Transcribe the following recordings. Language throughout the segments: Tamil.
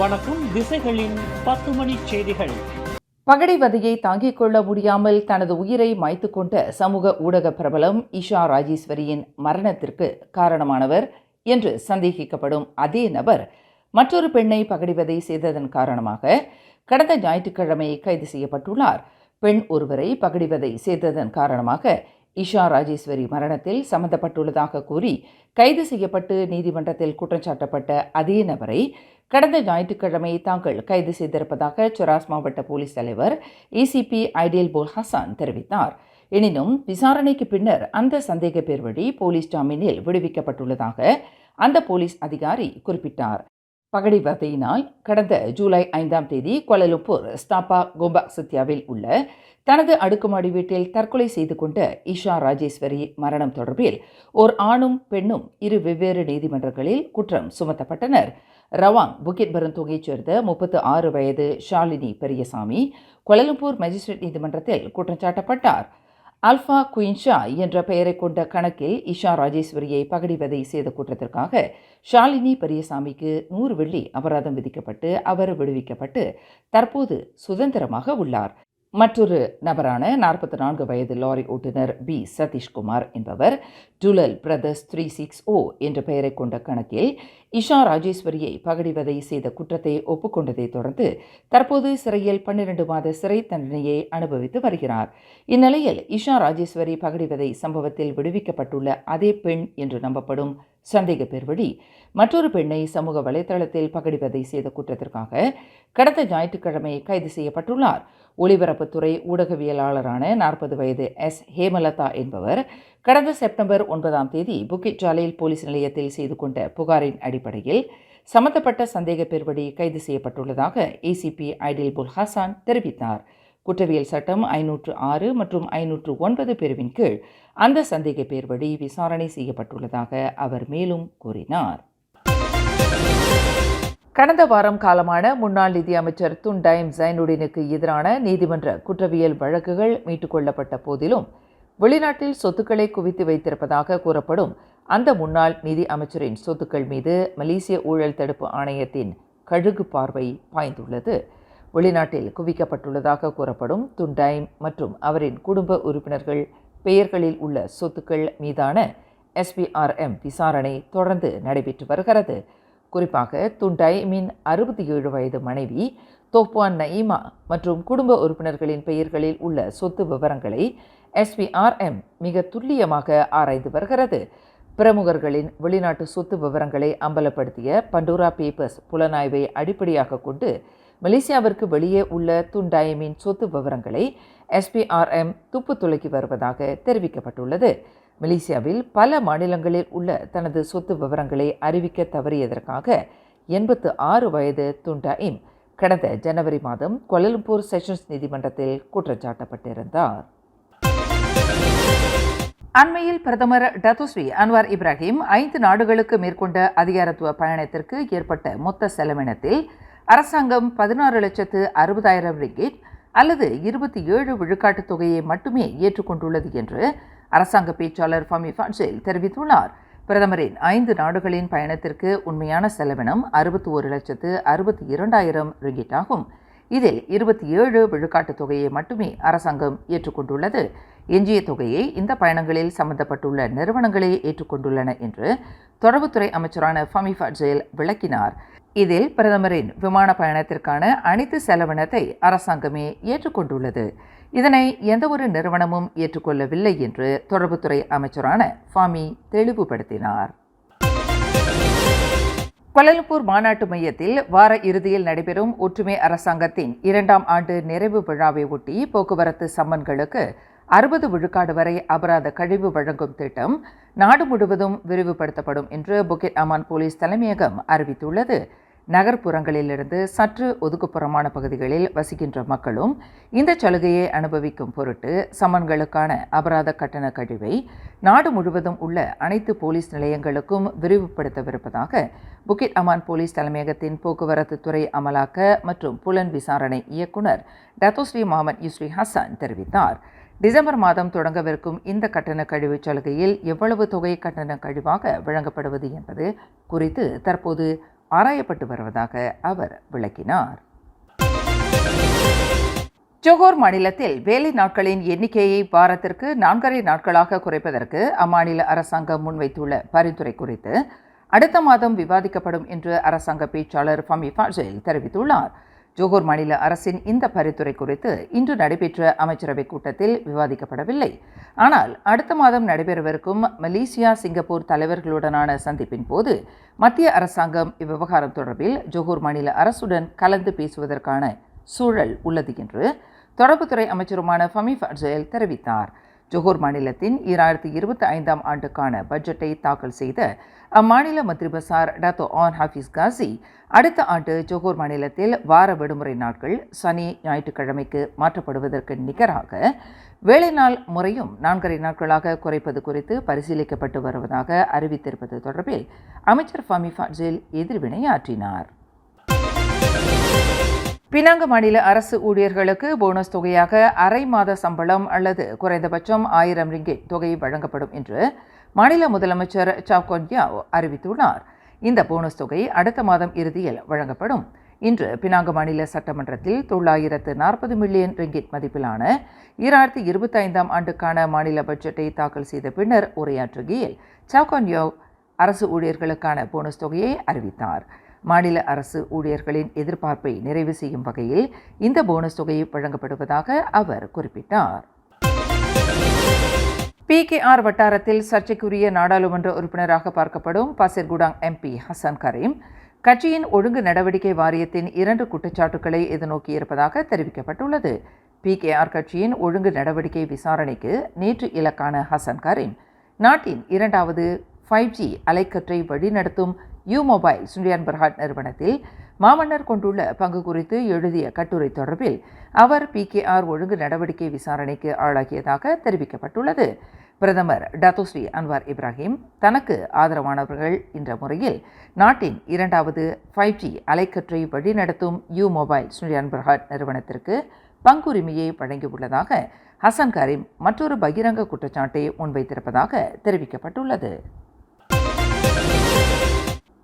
வணக்கம். திசைகளின் 10 மணி செய்திகள். பகடைவதையை தாங்கிக் கொள்ள முடியாமல் தனது உயிரை மாய்த்து கொண்ட சமூக ஊடக பிரபலம் இஷா ராஜேஸ்வரியின் மரணத்திற்கு காரணமானவர் என்று சந்தேகிக்கப்படும் அதே நபர் மற்றொரு பெண்ணை பகடைவதை செய்ததன் காரணமாக கடந்த ஞாயிற்றுக்கிழமை கைது செய்யப்பட்டுள்ளார். பெண் ஒருவரை பகடைவதை செய்ததன் காரணமாக இஷா ராஜேஸ்வரி மரணத்தில் சம்பந்தப்பட்டுள்ளதாக கூறி கைது செய்யப்பட்டு நீதிமன்றத்தில் குற்றஞ்சாட்டப்பட்ட அதே நபரை கடந்த ஞாயிற்றுக்கிழமை தாங்கள் கைது செய்திருப்பதாக செராஸ் மாவட்ட போலீஸ் தலைவர் ஏசிபி ஐடியல் போல் ஹசான் தெரிவித்தார். எனினும் விசாரணைக்கு பின்னர் அந்த சந்தேக பேர் வழி போலீஸ் ஜாமீனில் விடுவிக்கப்பட்டுள்ளதாக அந்த போலீஸ் அதிகாரி குறிப்பிட்டார். பகடைவதையினால் கடந்த ஜூலை 5ஆம் தேதி கோலாலம்பூர் ஸ்தாபா கோபாக் சத்யாவில் உள்ள தனது அடுக்குமாடி வீட்டில் தற்கொலை செய்து கொண்ட இஷா ராஜேஸ்வரி மரணம் தொடர்பில் ஓர் ஆணும் பெண்ணும் இரு வெவ்வேறு நீதிமன்றங்களில் குற்றம் சுமத்தப்பட்டனர். ரவாங் புக்கிட் பருந்தோங்கைச் சேர்ந்த 36 வயது ஷாலினி பெரியசாமி கோலாலம்பூர் மேஜிஸ்ட்ரேட் நீதிமன்றத்தில் குற்றஞ்சாட்டப்பட்டார். அல்ஃபா குயின்ஷா என்ற பெயரை கொண்ட கணக்கில் இஷா ராஜேஸ்வரியை பகடைவதை செய்த குற்றத்திற்காக ஷாலினி பெரியசாமிக்கு 100 வெள்ளி அபராதம் விதிக்கப்பட்டு அவர் விடுவிக்கப்பட்டு தற்போது சுதந்திரமாக உள்ளார். மற்றொரு நபரான 44 வயது லாரி ஓட்டுநர் பி சதீஷ்குமார் என்பவர் டுலல் பிரதர்ஸ் 360 என்ற பெயரை கொண்ட கணக்கில் இஷா ராஜேஸ்வரியை பகடைவதை செய்த குற்றத்தை ஒப்புக்கொண்டதை தொடர்ந்து தற்போது சிறையில் 12 மாத சிறை தண்டனையை அனுபவித்து வருகிறார். இந்நிலையில் இஷா ராஜேஸ்வரி பகடைவதை சம்பவத்தில் விடுவிக்கப்பட்டுள்ள அதே பெண் என்று நம்பப்படும் சந்தேக பேர் வழி மற்றொரு பெண்ணை சமூக வலைதளத்தில் பகடைவதை செய்த குற்றத்திற்காக கடந்த ஞாயிற்றுக்கிழமை கைது செய்யப்பட்டுள்ளார். ஒலிபரப்புத்துறை ஊடகவியலாளரான 40 வயது எஸ் ஹேமலதா என்பவர் கடந்த செப்டம்பர் 9ஆம் தேதி புக்கிட் ஜாலைல் போலீஸ் நிலையத்தில் செய்து கொண்ட புகாரின் அடிப்படையில் சம்பந்தப்பட்ட சந்தேக பேர்வழி கைது செய்யப்பட்டுள்ளதாக ஏசிபி ஐடில் புல் ஹசான் தெரிவித்தார். குற்றவியல் சட்டம் 506 மற்றும் 509 பிரிவின் கீழ் அந்த சந்தேக பேர்வழி விசாரணை செய்யப்பட்டுள்ளதாக அவர் மேலும் கூறினார். கடந்த வாரம் காலமான முன்னாள் நிதியமைச்சர் துன் டைம் ஜைனுடினுக்கு எதிரான நீதிமன்ற குற்றவியல் வழக்குகள் மீட்டுக் கொள்ளப்பட்ட போதிலும் வெளிநாட்டில் சொத்துக்களை குவித்து வைத்திருப்பதாக கூறப்படும் அந்த முன்னாள் நிதி அமைச்சரின் சொத்துக்கள் மீது மலேசிய ஊழல் தடுப்பு ஆணையத்தின் கழுகு பார்வை பாய்ந்துள்ளது. வெளிநாட்டில் குவிக்கப்பட்டுள்ளதாக கூறப்படும் துன் டைம் மற்றும் அவரின் குடும்ப உறுப்பினர்கள் பெயர்களில் உள்ள சொத்துக்கள் மீதான SPRM விசாரணை தொடர்ந்து நடைபெற்று வருகிறது. குறிப்பாக துன் டைமின் 67 வயது மனைவி தோப்வான் நயீமா மற்றும் குடும்ப உறுப்பினர்களின் பெயர்களில் உள்ள சொத்து விவரங்களை SPRM மிக துல்லியமாக ஆராய்ந்து வருகிறது. பிரமுகர்களின் வெளிநாட்டு சொத்து விவரங்களை அம்பலப்படுத்திய பண்டோரா பேப்பர்ஸ் புலனாய்வை அடிப்படையாக கொண்டு மலேசியாவிற்கு வெளியே உள்ள துன் டைமின் சொத்து விவரங்களை SPRM துப்பு துலக்கி வருவதாக தெரிவிக்கப்பட்டுள்ளது. மலேசியாவில் பல மாநிலங்களில் உள்ள தனது சொத்து விவரங்களை அறிவிக்க தவறியதற்காக 86 வயது துன் டைம் கடந்த ஜனவரி மாதம் கோலாலம்பூர் செஷன்ஸ் நீதிமன்றத்தில் குற்றச்சாட்டப்பட்டிருந்தார். அண்மையில் பிரதமர் டத்தோஸ்ரீ அன்வார் இப்ராஹிம் 5 நாடுகளுக்கு மேற்கொண்ட அதிகாரத்துவ பயணத்திற்கு ஏற்பட்ட மொத்த செலவினத்தில் அரசாங்கம் 16,60,000 ரிங்கிட் அல்லது 27 விழுக்காட்டு தொகையை மட்டுமே ஏற்றுக்கொண்டுள்ளது என்று அரசாங்க பேச்சாளர் ஃபமி ஃபாட்சேல் தெரிவித்துள்ளார். பிரதமரின் 5 நாடுகளின் பயணத்திற்கு உண்மையான செலவினம் 61,62,000 ரிங்கிட் ஆகும். இதில் 27 விழுக்காட்டு தொகையை மட்டுமே அரசாங்கம் ஏற்றுக்கொண்டுள்ளது. எஞ்சிய தொகையை இந்த பயணங்களில் சம்பந்தப்பட்டுள்ள நிறுவனங்களே ஏற்றுக்கொண்டுள்ளன என்று தொடர்புத்துறை அமைச்சரான ஃபமி ஃபாட்சேல் விளக்கினார். இதில் பிரதமரின் விமான பயணத்திற்கான அனைத்து செலவினத்தை அரசாங்கமே ஏற்றுக்கொண்டுள்ளது. இதனை எந்தவொரு நிறுவனமும் ஏற்றுக்கொள்ளவில்லை என்று தொடர்புத்துறை அமைச்சரான ஃபாமி தெளிவுபடுத்தினார். கோலாலம்பூர் மாநாட்டு மையத்தில் வார இறுதியில் நடைபெறும் ஒற்றுமை அரசாங்கத்தின் 2ஆம் ஆண்டு நிறைவு விழாவை ஒட்டி போக்குவரத்து சம்மன்களுக்கு 60 விழுக்காடு வரை அபராத கழிவு வழங்கும் திட்டம் நாடு முழுவதும் விரிவுபடுத்தப்படும் என்று புக்கிட் அமான் போலீஸ் தலைமையகம் அறிவித்துள்ளது. நகர்ப்புறங்களிலிருந்து சற்று ஒதுக்குப்புறமான பகுதிகளில் வசிக்கின்ற மக்களும் இந்த சலுகையை அனுபவிக்கும் பொருட்டு சம்மன்களுக்கான அபராத கட்டண கழிவை நாடு முழுவதும் உள்ள அனைத்து போலீஸ் நிலையங்களுக்கும் விரிவுபடுத்தவிருப்பதாக புக்கிட் அமான் போலீஸ் தலைமையகத்தின் போக்குவரத்து துறை அமலாக்க மற்றும் புலன் விசாரணை இயக்குனர் டத்தோஸ்ரீ முகமது யூஸ்ரி ஹசன் தெரிவித்தார். டிசம்பர் மாதம் தொடங்கவிருக்கும் இந்த கட்டண கழிவு சலுகையில் எவ்வளவு தொகை கட்டண கழிவாக வழங்கப்படுவது என்பது குறித்து தற்போது ஆராயப்பட்டு வருவதாக அவர் விளக்கினார். ஜோஹர் மாநிலத்தில் வேலை நாட்களின் எண்ணிக்கையை வாரத்திற்கு 4.5 நாட்களாக குறைப்பதற்கு அம்மாநில அரசாங்கம் முன்வைத்துள்ள பரிந்துரை குறித்து அடுத்த மாதம் விவாதிக்கப்படும் என்று அரசாங்க பேச்சாளர் ஃபமி ஃபாசில் தெரிவித்துள்ளார். ஜோஹர் மாநில அரசின் இந்த பரிந்துரை குறித்து இன்று நடைபெற்ற அமைச்சரவை கூட்டத்தில் விவாதிக்கப்படவில்லை. ஆனால் அடுத்த மாதம் நடைபெறவிருக்கும் மலேசியா சிங்கப்பூர் தலைவர்களுடனான சந்திப்பின் போது மத்திய அரசாங்கம் இவ்விவகாரம் தொடர்பில் ஜோஹர் மாநில அரசுடன் கலந்து பேசுவதற்கான சூழல் உள்ளது என்று தொடர்புத்துறை அமைச்சருமான ஃபமி ஃபாசில் தெரிவித்தார். ஜோஹர் மாநிலத்தின் 2025ஆம் ஆண்டுக்கான பட்ஜெட்டை தாக்கல் செய்த அம்மாநில மந்திரி பசார் டத்தோ ஆன் ஹாஃபிஸ் காசி அடுத்த ஆண்டு ஜோஹர் மாநிலத்தில் வார விடுமுறை நாட்கள் சனி ஞாயிற்றுக்கிழமைக்கு மாற்றப்படுவதற்கு நிகராக வேலை நாள் முறையும் 4.5 நாட்களாக குறைப்பது குறித்து பரிசீலிக்கப்பட்டு வருவதாக அறிவித்திருப்பது தொடர்பில் அமைச்சர் ஃபமி ஃபாசில் எதிர்வினையாற்றினார். பினாங்கு மாநில அரசு ஊழியர்களுக்கு போனஸ் தொகையாக அரை மாத சம்பளம் அல்லது குறைந்தபட்சம் 1000 ரிங்கிட் தொகை வழங்கப்படும் என்று மாநில முதலமைச்சர் சாவ் கொன் யாவ் அறிவித்துள்ளார். இந்த போனஸ் தொகை அடுத்த மாதம் இறுதியில் வழங்கப்படும். இன்று பினாங்கு மாநில சட்டமன்றத்தில் 940 மில்லியன் ரிங்கிட் மதிப்பிலான 2025ஆம் ஆண்டுக்கான மாநில பட்ஜெட்டை தாக்கல் செய்த பின்னர் உரையாற்றுகையில் சாவ் கொன் யாவ் அரசு ஊழியர்களுக்கான போனஸ் தொகையை அறிவித்தார். மாநில அரசு ஊழியர்களின் எதிர்பார்ப்பை நிறைவு செய்யும் வகையில் இந்த போனஸ் தொகை வழங்கப்படுவதாக அவர் குறிப்பிட்டார். PKR வட்டாரத்தில் சர்ச்சைக்குரிய நாடாளுமன்ற உறுப்பினராக பார்க்கப்படும் பசிர்குடாங் MP ஹசன் கரீம் கட்சியின் ஒழுங்கு நடவடிக்கை வாரியத்தின் 2 குற்றச்சாட்டுக்களை எதிர்நோக்கியிருப்பதாக தெரிவிக்கப்பட்டுள்ளது. PKR கட்சியின் ஒழுங்கு நடவடிக்கை விசாரணைக்கு நேற்று இலக்கான ஹசன் கரீம் நாட்டின் 2வது 5G அலைக்கற்றை வழிநடத்தும் யூமொபைல் சுண்டியான் பர்ஹாட் நிறுவனத்தில் மாமன்னர் கொண்டுள்ள பங்கு குறித்து எழுதிய கட்டுரை தொடர்பில் அவர் PKR ஒழுங்கு நடவடிக்கை விசாரணைக்கு ஆளாகியதாக தெரிவிக்கப்பட்டுள்ளது. பிரதமர் டத்தோஸ்ரீ அன்வார் இப்ராஹிம் தனக்கு ஆதரவானவர்கள் என்ற முறையில் நாட்டின் 2வது 5G அலைக்கற்றை வழிநடத்தும் யூமொபைல் சுண்டியான் பர்ஹாட் நிறுவனத்திற்கு பங்குரிமையை வழங்கியுள்ளதாக ஹசன் கரீம் மற்றொரு பகிரங்க குற்றச்சாட்டை முன்வைத்திருப்பதாக தெரிவிக்கப்பட்டுள்ளது.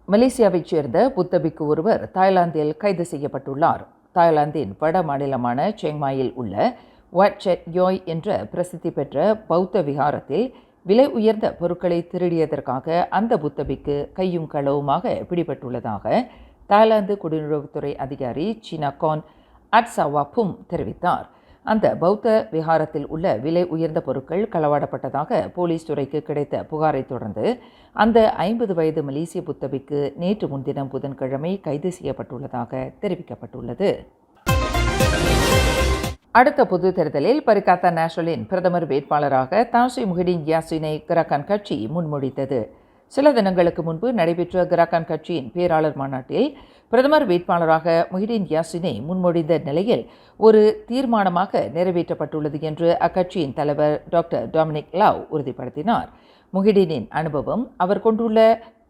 மலேசியாவைச் சேர்ந்த புத்த பிக்கு ஒருவர் தாய்லாந்தில் கைது செய்யப்பட்டுள்ளார். தாய்லாந்தின் வட மாநிலமான செங்மாயில் உள்ள வாட் செட் யோய் என்ற பிரசித்தி பெற்ற பௌத்த விகாரத்தில் விலை உயர்ந்த பொருட்களை திருடியதற்காக அந்த புத்த பிக்கு கையும் களவுமாக பிடிபட்டுள்ளதாக தாய்லாந்து குடிநுழைவுத்துறை அதிகாரி சினாகான் அட்சாவாப்பும் தெரிவித்தார். அந்த பௌத்த விகாரத்தில் உள்ள விலை உயர்ந்த பொருட்கள் களவாடப்பட்டதாக போலீஸ் துறைக்கு கிடைத்த புகாரை தொடர்ந்து அந்த 50 வயது மலேசிய புத்தபிக்கு நேற்று முன்தினம் புதன்கிழமை கைது செய்யப்பட்டுள்ளதாக தெரிவிக்கப்பட்டுள்ளது. அடுத்த பொது தேர்தலில் பரிகாத்தா நேஷனலின் பிரதமர் வேட்பாளராக தான்ஸ்ரீ முஹிடின் யாசினை கராக்கான் கட்சி முன்மொழிந்தது. சில தினங்களுக்கு முன்பு நடைபெற்ற கராக்கான் கட்சியின் பேராளர் மாநாட்டில் பிரதமர் வேட்பாளராக முஹிடின் யாசினை முன்மொழிந்த நிலையில் ஒரு தீர்மானமாக நிறைவேற்றப்பட்டுள்ளது என்று அக்கட்சியின் தலைவர் டாக்டர் டொமினிக் லாவ் உறுதிப்படுத்தினார். முஹிடினின் அனுபவம், அவர் கொண்டுள்ள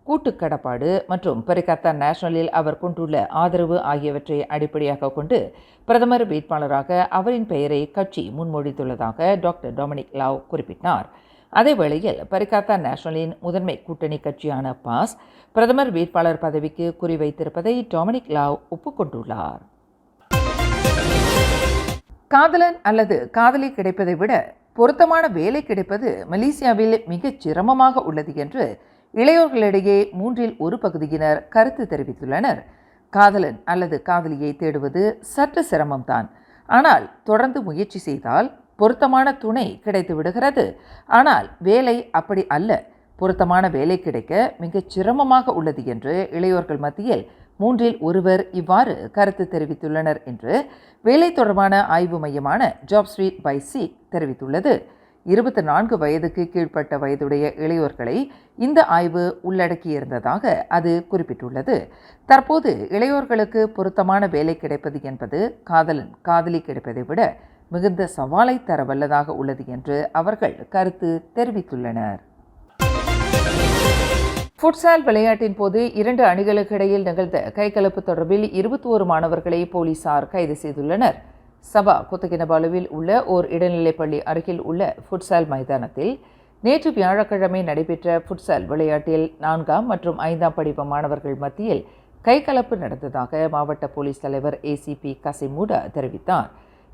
கூட்டுக்கடப்பாடு மற்றும் பரிகாத்தா நேஷனலில் அவர் கொண்டுள்ள ஆதரவு ஆகியவற்றை அடிப்படையாக கொண்டு பிரதமர் வேட்பாளராக அவரின் பெயரை கட்சி முன்மொழித்துள்ளதாக டாக்டர் டொமினிக் லாவ் குறிப்பிட்டார். அதேவேளையில் பரிகாத்தா நேஷனலின் முதன்மை கூட்டணி கட்சியான பாஸ் பிரதமர் வேட்பாளர் பதவிக்கு குறிவைத்திருப்பதை டொமினிக் லாவ் ஒப்புக்கொண்டுள்ளார். காதலன் அல்லது காதலி கிடைப்பதை விட பொருத்தமான வேலை கிடைப்பது மலேசியாவில் மிகச் சிரமமாக உள்ளது என்று இளையோர்களிடையே 1/3 பகுதியினர் கருத்து தெரிவித்துள்ளனர். காதலன் அல்லது காதலியை தேடுவது சற்று சிரமம்தான். ஆனால் தொடர்ந்து முயற்சி செய்தால் பொருத்தமான துணை கிடைத்து விடுகிறது. ஆனால் வேலை அப்படி அல்ல. பொருத்தமான வேலை கிடைக்க மிகச் சிரமமாக உள்ளது என்று இளையோர்கள் மத்தியில் 1/3 இவ்வாறு கருத்து தெரிவித்துள்ளனர் என்று வேலை தொடர்பான ஆய்வு மையமான ஜாப் ஸ்ட்ரீட் பை சீக் தெரிவித்துள்ளது. 24 வயதுக்கு கீழ்ப்பட்ட வயதுடைய இளையோர்களை இந்த ஆய்வு உள்ளடக்கியிருந்ததாக அது குறிப்பிட்டுள்ளது. தற்போது இளையோர்களுக்கு பொருத்தமான வேலை கிடைப்பது என்பது காதலன் காதலி கிடைப்பதை விட மிகுந்த சவாலை தர வல்லதாக உள்ளது என்று அவர்கள் கருத்து தெரிவித்துள்ளனர். ஃபுட்சால் விளையாட்டின் போது 2 அணிகளுக்கு இடையில் நிகழ்ந்த கைகலப்பு தொடர்பில் 21 மாணவர்களை போலீசார் கைது செய்துள்ளனர். சபா கொத்தகினபாலுவில் உள்ள ஓர் இடைநிலைப்பள்ளி அருகில் உள்ள ஃபுட்சால் மைதானத்தில் நேற்று வியாழக்கிழமை நடைபெற்ற ஃபுட்சால் விளையாட்டில் 4ஆம் மற்றும் 5ஆம் படிப்பு மாணவர்கள் மத்தியில் கைகலப்பு நடந்ததாக மாவட்ட போலீஸ் தலைவர் ஏசிபி கசிமுடா தெரிவித்தார்.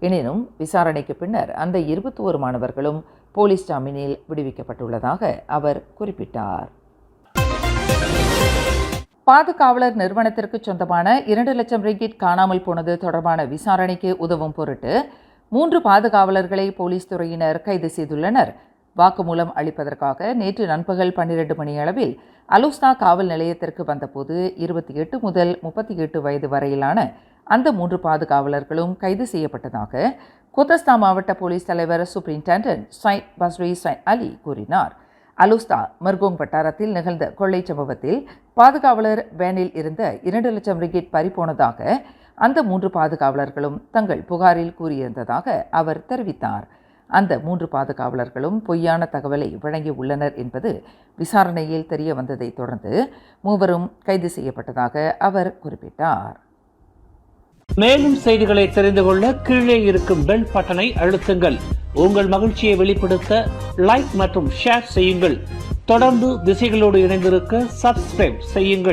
எனினும் விசாரணைக்கு பின்னர் அந்த 21 மாணவர்களும் போலீஸ் ஜாமீனில் விடுவிக்கப்பட்டுள்ளதாக அவர் குறிப்பிட்டார். பாதுகாவலர் நிறுவனத்திற்கு சொந்தமான 2 லட்சம் ரிங்கிட் காணாமல் போனது தொடர்பான விசாரணைக்கு உதவும் பொருட்டு 3 பாதுகாவலர்களை போலீஸ் துறையினர் கைது செய்துள்ளனர். வாக்குமூலம் அளிப்பதற்காக நேற்று நண்பகல் 12 மணியளவில் அலுஸ்னா காவல் நிலையத்திற்கு வந்தபோது 28 முதல் 38 வயது வரையிலான அந்த 3 பாதுகாவலர்களும் கைது செய்யப்பட்டதாக கோத்தஸ்தா மாவட்ட போலீஸ் தலைவர் சூப்பரிண்டென்டென்ட் சைட் பஸ்ரி சைட் அலி கூறினார். அலுஸ்தா மர்கோங் வட்டாரத்தில் நிகழ்ந்த கொள்ளை சம்பவத்தில் பாதுகாவலர் வேனில் இருந்த 2 லட்சம் ரிங்கிட் பறிபோனதாக அந்த 3 பாதுகாவலர்களும் தங்கள் புகாரில் கூறியிருந்ததாக அவர் தெரிவித்தார். அந்த 3 பாதுகாவலர்களும் பொய்யான தகவலை வழங்கி உள்ளனர் என்பது விசாரணையில் தெரிய வந்ததை தொடர்ந்து மூவரும் கைது செய்யப்பட்டதாக அவர் குறிப்பிட்டார். மேலும் செய்திகளை தெரிந்து கொள்ள கீழே இருக்கும் பெல் பட்டனை அழுத்துங்கள். உங்கள் மகிழ்ச்சியை வெளிப்படுத்த லைக் மற்றும் ஷேர் செய்யுங்கள். தொடர்ந்து திசைகளோடு இணைந்திருக்க சப்ஸ்கிரைப் செய்யுங்கள்.